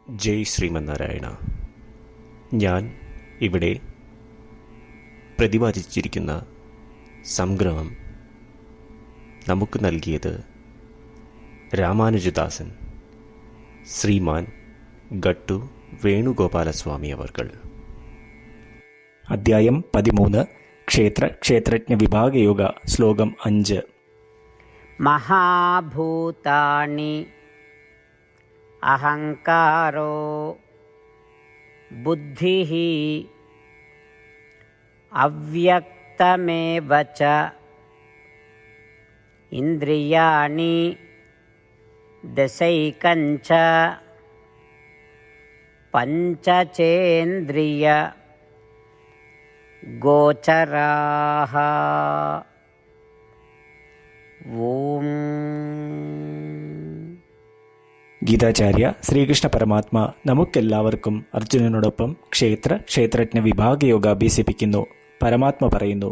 ജയ് ശ്രീമന്നാരായണ. ഞാൻ ഇവിടെ പ്രതിപാദിച്ചിരിക്കുന്ന സംഗ്രഹം നമുക്ക് നൽകിയത് രാമാനുജദാസൻ ശ്രീമാൻ ഗട്ടു വേണുഗോപാലസ്വാമി അവർകൾ. അധ്യായം 13 ക്ഷേത്രജ്ഞ വിഭാഗയോഗ. ശ്ലോകം 5. മഹാഭൂതാനി അഹങ്കാരോ ബുദ്ധിഃ അവ്യക്തമേവ ച ഇന്ദ്രിയാണി ദശൈകഞ്ച പഞ്ചചേന്ദ്രിയ ഗോചരാഃ. ഓം. ഗീതാചാര്യ ശ്രീകൃഷ്ണ പരമാത്മ നമുക്കെല്ലാവർക്കും അർജുനനോടൊപ്പം ക്ഷേത്രജ്ഞ വിഭാഗയോഗ അഭ്യസിപ്പിക്കുന്നു. പരമാത്മ പറയുന്നു,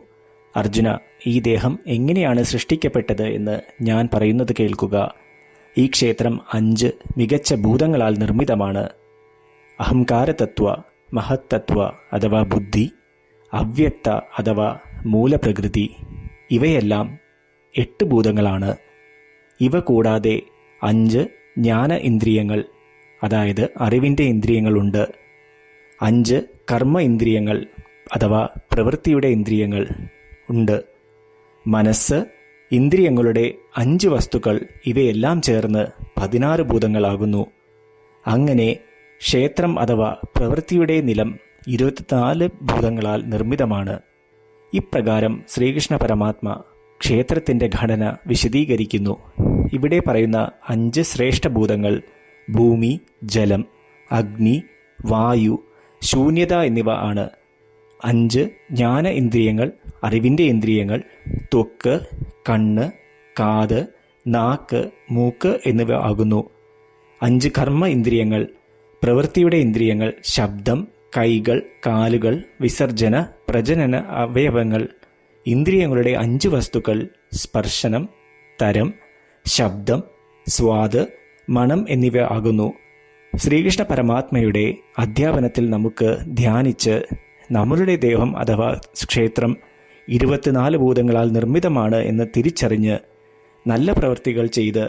അർജുന, ഈ ദേഹം എങ്ങനെയാണ് സൃഷ്ടിക്കപ്പെട്ടത് എന്ന് ഞാൻ പറയുന്നത് കേൾക്കുക. ഈ ക്ഷേത്രം 5 മികച്ച ഭൂതങ്ങളാൽ നിർമ്മിതമാണ്. അഹംകാരതത്വ, മഹത്തത്വ അഥവാ ബുദ്ധി, അവ്യക്ത അഥവാ മൂലപ്രകൃതി, ഇവയെല്ലാം 8 ഭൂതങ്ങളാണ്. ഇവ കൂടാതെ 5 ജ്ഞാന ഇന്ദ്രിയങ്ങൾ, അതായത് അറിവിൻ്റെ ഇന്ദ്രിയങ്ങളുണ്ട്. 5 കർമ്മ ഇന്ദ്രിയങ്ങൾ അഥവാ പ്രവൃത്തിയുടെ ഇന്ദ്രിയങ്ങൾ ഉണ്ട്. മനസ്സ്, ഇന്ദ്രിയങ്ങളുടെ 5 വസ്തുക്കൾ, ഇവയെല്ലാം ചേർന്ന് 16 ഭൂതങ്ങളാകുന്നു. അങ്ങനെ ക്ഷേത്രം അഥവാ പ്രവൃത്തിയുടെ നിലം 24 ഭൂതങ്ങളാൽ നിർമ്മിതമാണ്. ഇപ്രകാരം ശ്രീകൃഷ്ണ പരമാത്മ ക്ഷേത്രത്തിൻ്റെ ഘടന വിശദീകരിക്കുന്നു. ഇവിടെ പറയുന്ന 5 ശ്രേഷ്ഠഭൂതങ്ങൾ ഭൂമി, ജലം, അഗ്നി, വായു, ശൂന്യത എന്നിവ ആണ്. 5 ജ്ഞാന ഇന്ദ്രിയങ്ങൾ, അറിവിൻ്റെ ഇന്ദ്രിയങ്ങൾ, ത്വക്ക്, കണ്ണ്, കാത്, നാക്ക്, മൂക്ക് എന്നിവ ആകുന്നു. 5 കർമ്മ ഇന്ദ്രിയങ്ങൾ, പ്രവൃത്തിയുടെ ഇന്ദ്രിയങ്ങൾ, ശബ്ദം, കൈകൾ, കാലുകൾ, വിസർജന, പ്രജനന അവയവങ്ങൾ, ഇന്ദ്രിയങ്ങളുടെ 5 വസ്തുക്കൾ, സ്പർശനം, തരം, ശബ്ദം, സ്വാദ്, മണം എന്നിവ ആകുന്നു. ശ്രീകൃഷ്ണ പരമാത്മയുടെ അധ്യാപനത്തിൽ നമുക്ക് ധ്യാനിച്ച് നമ്മളുടെ ദേഹം അഥവാ ക്ഷേത്രം 24 ഭൂതങ്ങളാൽ നിർമ്മിതമാണ് എന്ന് തിരിച്ചറിഞ്ഞ് നല്ല പ്രവൃത്തികൾ ചെയ്ത്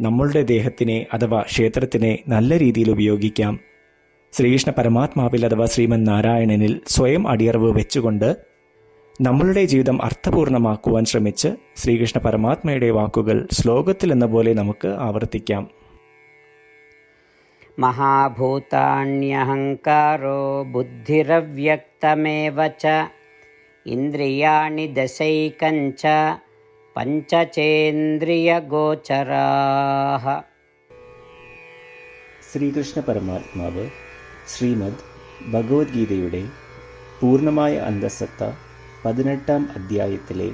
നമ്മളുടെ ദേഹത്തിനെ അഥവാ ക്ഷേത്രത്തിനെ നല്ല രീതിയിൽ ഉപയോഗിക്കാം. ശ്രീകൃഷ്ണ പരമാത്മാവിൽ അഥവാ ശ്രീമൻ നാരായണനിൽ സ്വയം അടിയറവ് വെച്ചുകൊണ്ട് നമ്മളുടെ ജീവിതം അർത്ഥപൂർണമാക്കുവാൻ ശ്രമിച്ച് ശ്രീകൃഷ്ണ പരമാത്മയുടെ വാക്കുകൾ ശ്ലോകത്തിൽ എന്ന പോലെ നമുക്ക് ആവർത്തിക്കാം. മഹാഭൂതാന്യഹങ്കാരോ ബുദ്ധിരവ്യക്തമേവ ച ഇന്ദ്രിയാണി ദശൈകഞ്ച പഞ്ചചേന്ദ്രിയഗോചരാഃ. ശ്രീകൃഷ്ണ പരമാത്മാവ് ശ്രീമദ് ഭഗവത്ഗീതയുടെ പൂർണ്ണമായ അന്തസത്ത 18-ാം അധ്യായത്തിലെ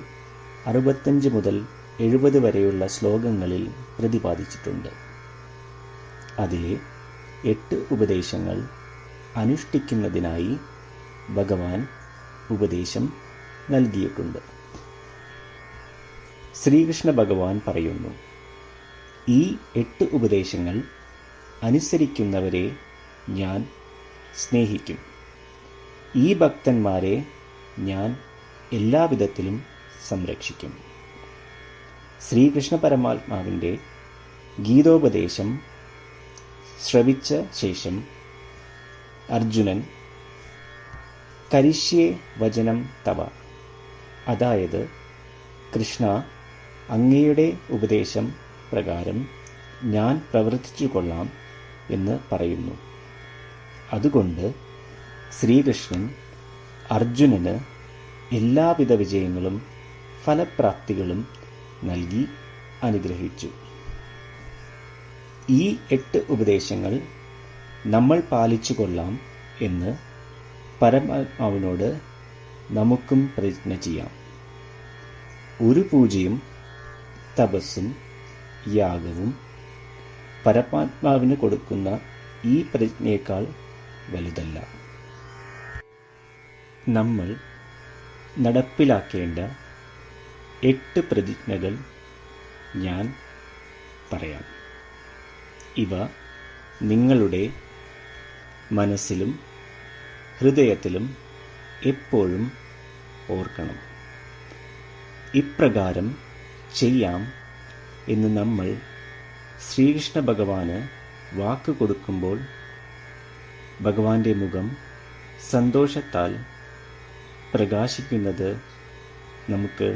65 മുതൽ 70 വരെയുള്ള ശ്ലോകങ്ങളിൽ പ്രതിപാദിച്ചിട്ടുണ്ട്. അതിലെ 8 ഉപദേശങ്ങൾ അനുഷ്ഠിക്കുന്നതിനായി ഭഗവാൻ ഉപദേശം നൽകിയിട്ടുണ്ട്. ശ്രീകൃഷ്ണ ഭഗവാൻ പറയുന്നു, ഈ 8 ഉപദേശങ്ങൾ അനുസരിക്കുന്നവരെ ഞാൻ സ്നേഹിക്കും. ഈ ഭക്തന്മാരെ ഞാൻ എല്ലാവിധത്തിലും സംരക്ഷിക്കും. ശ്രീകൃഷ്ണ പരമാത്മാവിൻ്റെ ഗീതോപദേശം ശ്രവിച്ച ശേഷം അർജുനൻ കരിഷ്യേ വചനം തവ, അതായത് കൃഷ്ണ, അങ്ങയുടെ ഉപദേശം പ്രകാരം ഞാൻ പ്രവർത്തിച്ചു കൊള്ളാം എന്ന് പറയുന്നു. അതുകൊണ്ട് ശ്രീകൃഷ്ണൻ അർജുനന് എല്ലാവിധ വിജയങ്ങളും ഫലപ്രാപ്തികളും നൽകി അനുഗ്രഹിച്ചു. ഈ 8 ഉപദേശങ്ങൾ നമ്മൾ പാലിച്ചു കൊള്ളാം എന്ന് പരമാത്മാവിനോട് നമുക്കും പ്രതിജ്ഞ ചെയ്യാം. ഒരു പൂജയും തപസ്സും യാഗവും പരമാത്മാവിന് കൊടുക്കുന്ന ഈ പ്രതിജ്ഞയേക്കാൾ വലുതല്ല. നമ്മൾ നടപ്പിലാക്കേണ്ട 8 പ്രതിജ്ഞകൾ ഞാൻ പറയാം. ഇവ നിങ്ങളുടെ മനസ്സിലും ഹൃദയത്തിലും എപ്പോഴും ഓർക്കണം. ഇപ്രകാരം ചെയ്യാം എന്ന് നമ്മൾ ശ്രീകൃഷ്ണ ഭഗവാന് വാക്ക് കൊടുക്കുമ്പോൾ ഭഗവാന്റെ മുഖം സന്തോഷത്താൽ പ്രകാശിക്കുന്നത് നമുക്ക്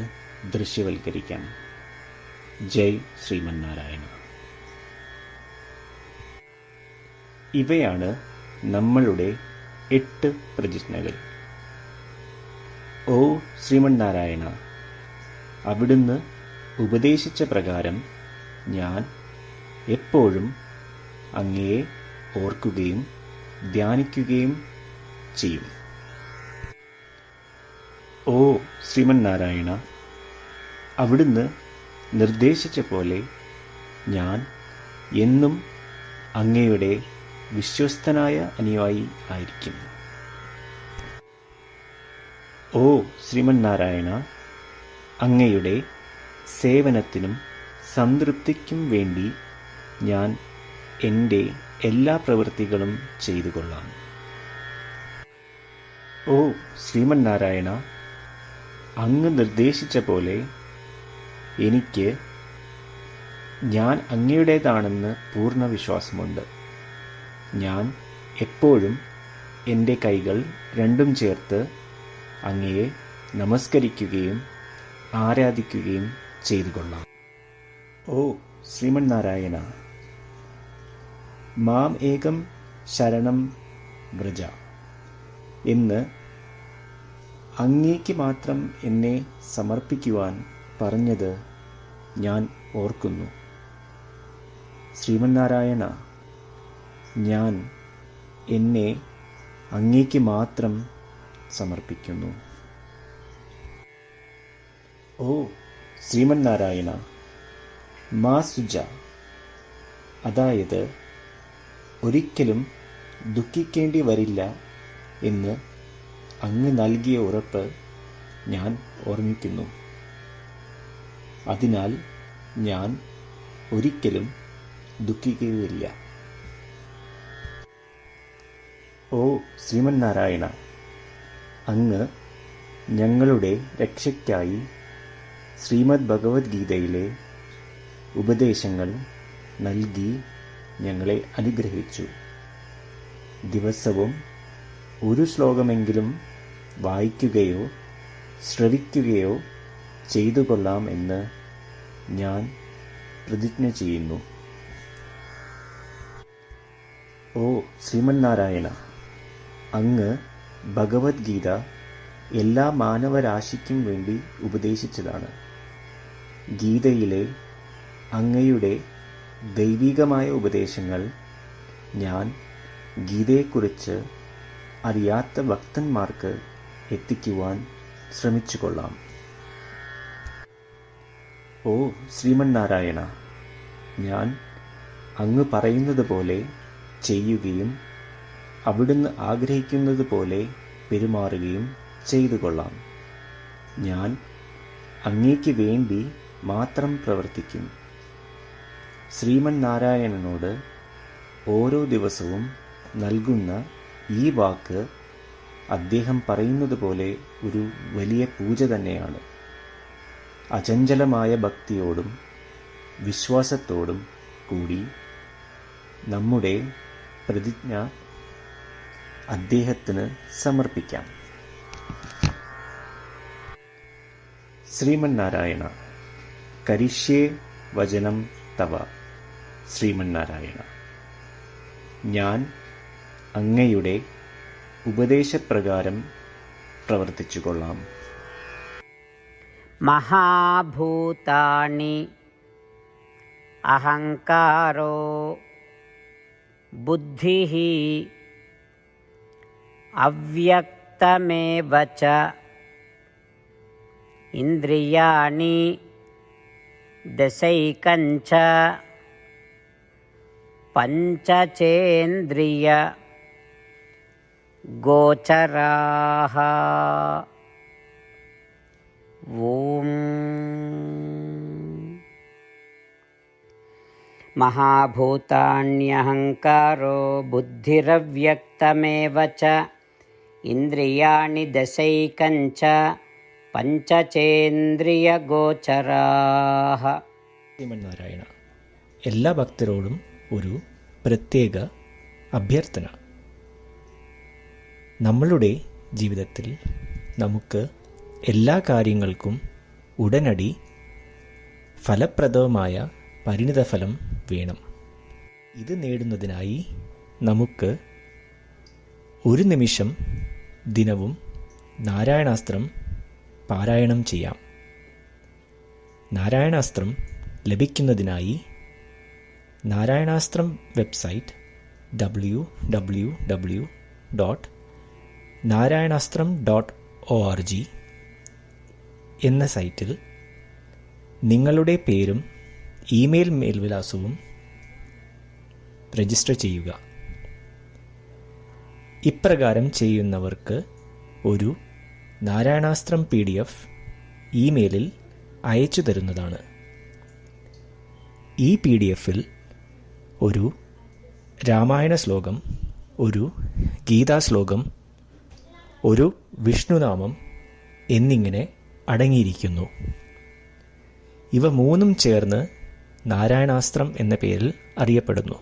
ദൃശ്യവൽക്കരിക്കാം. ജയ് ശ്രീമന്നാരായണ. ഇവയാണ് നമ്മളുടെ 8 പ്രതിജ്ഞകൾ. ഓ ശ്രീമന്നാരായണ, അവിടുന്ന് ഉപദേശിച്ച പ്രകാരം ഞാൻ എപ്പോഴും അങ്ങയെ ഓർക്കുകയും ധ്യാനിക്കുകയും ചെയ്യും. ഓ ശ്രീമന്നാരായണ, അവിടുന്ന് നിർദ്ദേശിച്ച പോലെ ഞാൻ എന്നും അങ്ങയുടെ വിശ്വസ്തനായ അനുയായി ആയിരിക്കും. ഓ ശ്രീമന്നാരായണ, അങ്ങയുടെ സേവനത്തിനും സംതൃപ്തിക്കും വേണ്ടി ഞാൻ എൻ്റെ എല്ലാ പ്രവൃത്തികളും ചെയ്തു കൊള്ളാം. ഓ ശ്രീമന്നാരായണ, അങ്ങ് നിർദ്ദേശിച്ച പോലെ എനിക്ക് ഞാൻ അങ്ങയുടേതാണെന്ന് പൂർണ്ണ വിശ്വാസമുണ്ട്. ഞാൻ എപ്പോഴും എൻ്റെ കൈകൾ രണ്ടും ചേർത്ത് അങ്ങയെ നമസ്കരിക്കുകയും ആരാധിക്കുകയും ചെയ്തു കൊള്ളാം. ഓ ശ്രീമന്നാരായണ, മാം ഏകം ശരണം വ്രജ എന്ന് അങ്ങേക്ക് മാത്രം എന്നെ സമർപ്പിക്കുവാൻ പറഞ്ഞത് ഞാൻ ഓർക്കുന്നു. ശ്രീമന്നാരായണ, ഞാൻ എന്നെ അങ്ങേക്ക് മാത്രം സമർപ്പിക്കുന്നു. ഓ ശ്രീമന്നാരായണ, മാ സുജ, അതായത് ഒരിക്കലും ദുഃഖിക്കേണ്ടി വരില്ല എന്ന് അങ്ങ് നൽകിയ ഉറപ്പ് ഞാൻ ഓർമ്മിക്കുന്നു. അതിനാൽ ഞാൻ ഒരിക്കലും ദുഃഖിക്കുകയില്ല. ഓ ശ്രീമന്നാരായണ, അങ്ങ് ഞങ്ങളുടെ രക്ഷയ്ക്കായി ശ്രീമദ് ഭഗവത്ഗീതയിലെ ഉപദേശങ്ങൾ നൽകി ഞങ്ങളെ അനുഗ്രഹിച്ചു. ദിവസവും ഒരു ശ്ലോകമെങ്കിലും വായിക്കുകയോ ശ്രവിക്കുകയോ ചെയ്തു കൊള്ളാം എന്ന് ഞാൻ പ്രതിജ്ഞ ചെയ്യുന്നു. ഓ ശ്രീമന്നാരായണ, അങ്ങ് ഭഗവത്ഗീത എല്ലാ മാനവരാശിക്കും വേണ്ടി ഉപദേശിച്ചതാണ്. ഗീതയിലെ അങ്ങയുടെ ദൈവികമായ ഉപദേശങ്ങൾ ഞാൻ ഗീതയെക്കുറിച്ച് അറിയാത്ത ഭക്തന്മാർക്ക് എത്തിക്കുവാൻ ശ്രമിച്ചു കൊള്ളാം. ഓ ശ്രീമന്നാരായണ, ഞാൻ അങ്ങ് പറയുന്നത് പോലെ ചെയ്യുകയും അവിടുന്ന് ആഗ്രഹിക്കുന്നത് പോലെ പെരുമാറുകയും ചെയ്തു കൊള്ളാം. ഞാൻ അങ്ങേക്ക് വേണ്ടി മാത്രം പ്രവർത്തിക്കും. ശ്രീമന്നാരായണനോട് ഓരോ ദിവസവും നൽകുന്ന ഈ വാക്ക് അദ്ദേഹം പറയുന്നത് പോലെ ഒരു വലിയ പൂജ തന്നെയാണ്. അചഞ്ചലമായ ഭക്തിയോടും വിശ്വാസത്തോടും കൂടി നമ്മുടെ പ്രതിജ്ഞ അദ്ദേഹത്തിന് സമർപ്പിക്കാം. ശ്രീമന്നാരായണ, കരിഷ്യേ വചനം തവ. ശ്രീമന്നാരായണ, ഞാൻ അങ്ങയുടെ ഉപദേശപ്രകാരം പ്രവർത്തിച്ചുകൊള്ളാം. മഹാഭൂതാനി അഹങ്കാരോ ബുദ്ധിഃ അവ്യക്തമേവ ച ഇന്ദ്രിയാണി ദശൈകഞ്ച പഞ്ചചേന്ദ്രിയ ഗോചരാഃ. ഓം महाभूतान्यहङ्कारो बुद्धिरव्यक्तमेव च इन्द्रियाणि दशैकञ्च പഞ്ചചേന്ദ്രിയഗോചരാഃ. ശ്രീമന്നാരായണ, എല്ലാ ഭക്തരോടും ഒരു പ്രത്യേക അഭ്യർത്ഥന. നമ്മളുടെ ജീവിതത്തിൽ നമുക്ക് എല്ലാ കാര്യങ്ങൾക്കും ഉടനടി ഫലപ്രദമായ പരിണിതഫലം വേണം. ഇത് നേടുന്നതിനായി നമുക്ക് ഒരു നിമിഷം ദിനവും നാരായണാസ്ത്രം പാരായണം ചെയ്യാം. നാരായണാസ്ത്രം ലഭിക്കുന്നതിനായി നാരായണാസ്ത്രം വെബ്സൈറ്റ് www.narayanastram.org എന്ന സൈറ്റിൽ നിങ്ങളുടെ പേരും ഇമെയിൽ മേൽവിലാസവും രജിസ്റ്റർ ചെയ്യുക. ഇപ്രകാരം ചെയ്യുന്നവർക്ക് ഒരു നാരായണാസ്ത്രം PDF ഇമെയിലിൽ അയച്ചു തരുന്നതാണ്. ഈ PDF-ൽ ഒരു രാമായണ ശ്ലോകം, ഒരു ഗീതാശ്ലോകം, ഒരു വിഷ്ണുനാമം എന്നിങ്ങനെ അടങ്ങിയിരിക്കുന്നു. ഇവ മൂന്നും ചേർന്ന് നാരായണാസ്ത്രം എന്ന പേരിൽ അറിയപ്പെടുന്നു.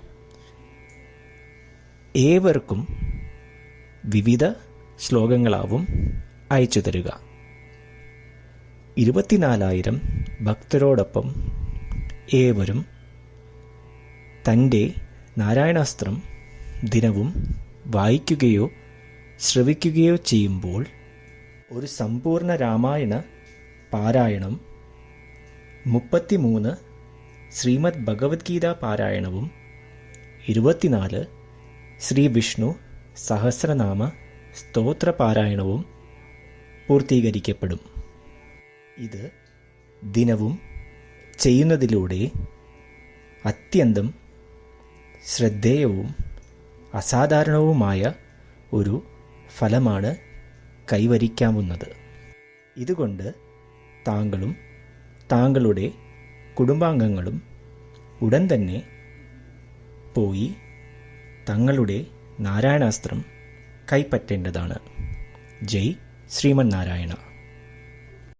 ഏവർക്കും വിവിധ ശ്ലോകങ്ങളാവും അയച്ചു തരിക. 24,000 ഭക്തരോടൊപ്പം ഏവരും തൻ്റെ നാരായണാസ്ത്രം ദിനവും വായിക്കുകയോ ശ്രവിക്കുകയോ ചെയ്യുമ്പോൾ ഒരു സമ്പൂർണ്ണ രാമായണ പാരായണം, 33 ശ്രീമദ് ഭഗവത്ഗീത പാരായണവും 24 ശ്രീ വിഷ്ണു സഹസ്രനാമ സ്തോത്ര പാരായണവും പൂർത്തീകരിക്കപ്പെടും. ഇത് ദിനവും ചെയ്യുന്നതിലൂടെ അത്യന്തം ശ്രദ്ധേയവും അസാധാരണവുമായ ഒരു ഫലമാണ് കൈവരിക്കാവുന്നത്. ഇതുകൊണ്ട് താങ്കളും താങ്കളുടെ കുടുംബാംഗങ്ങളും ഉടൻ തന്നെ പോയി തങ്ങളുടെ നാരായണാസ്ത്രം കൈപ്പറ്റേണ്ടതാണ്. ജയ് ശ്രീമന്നാരായണ.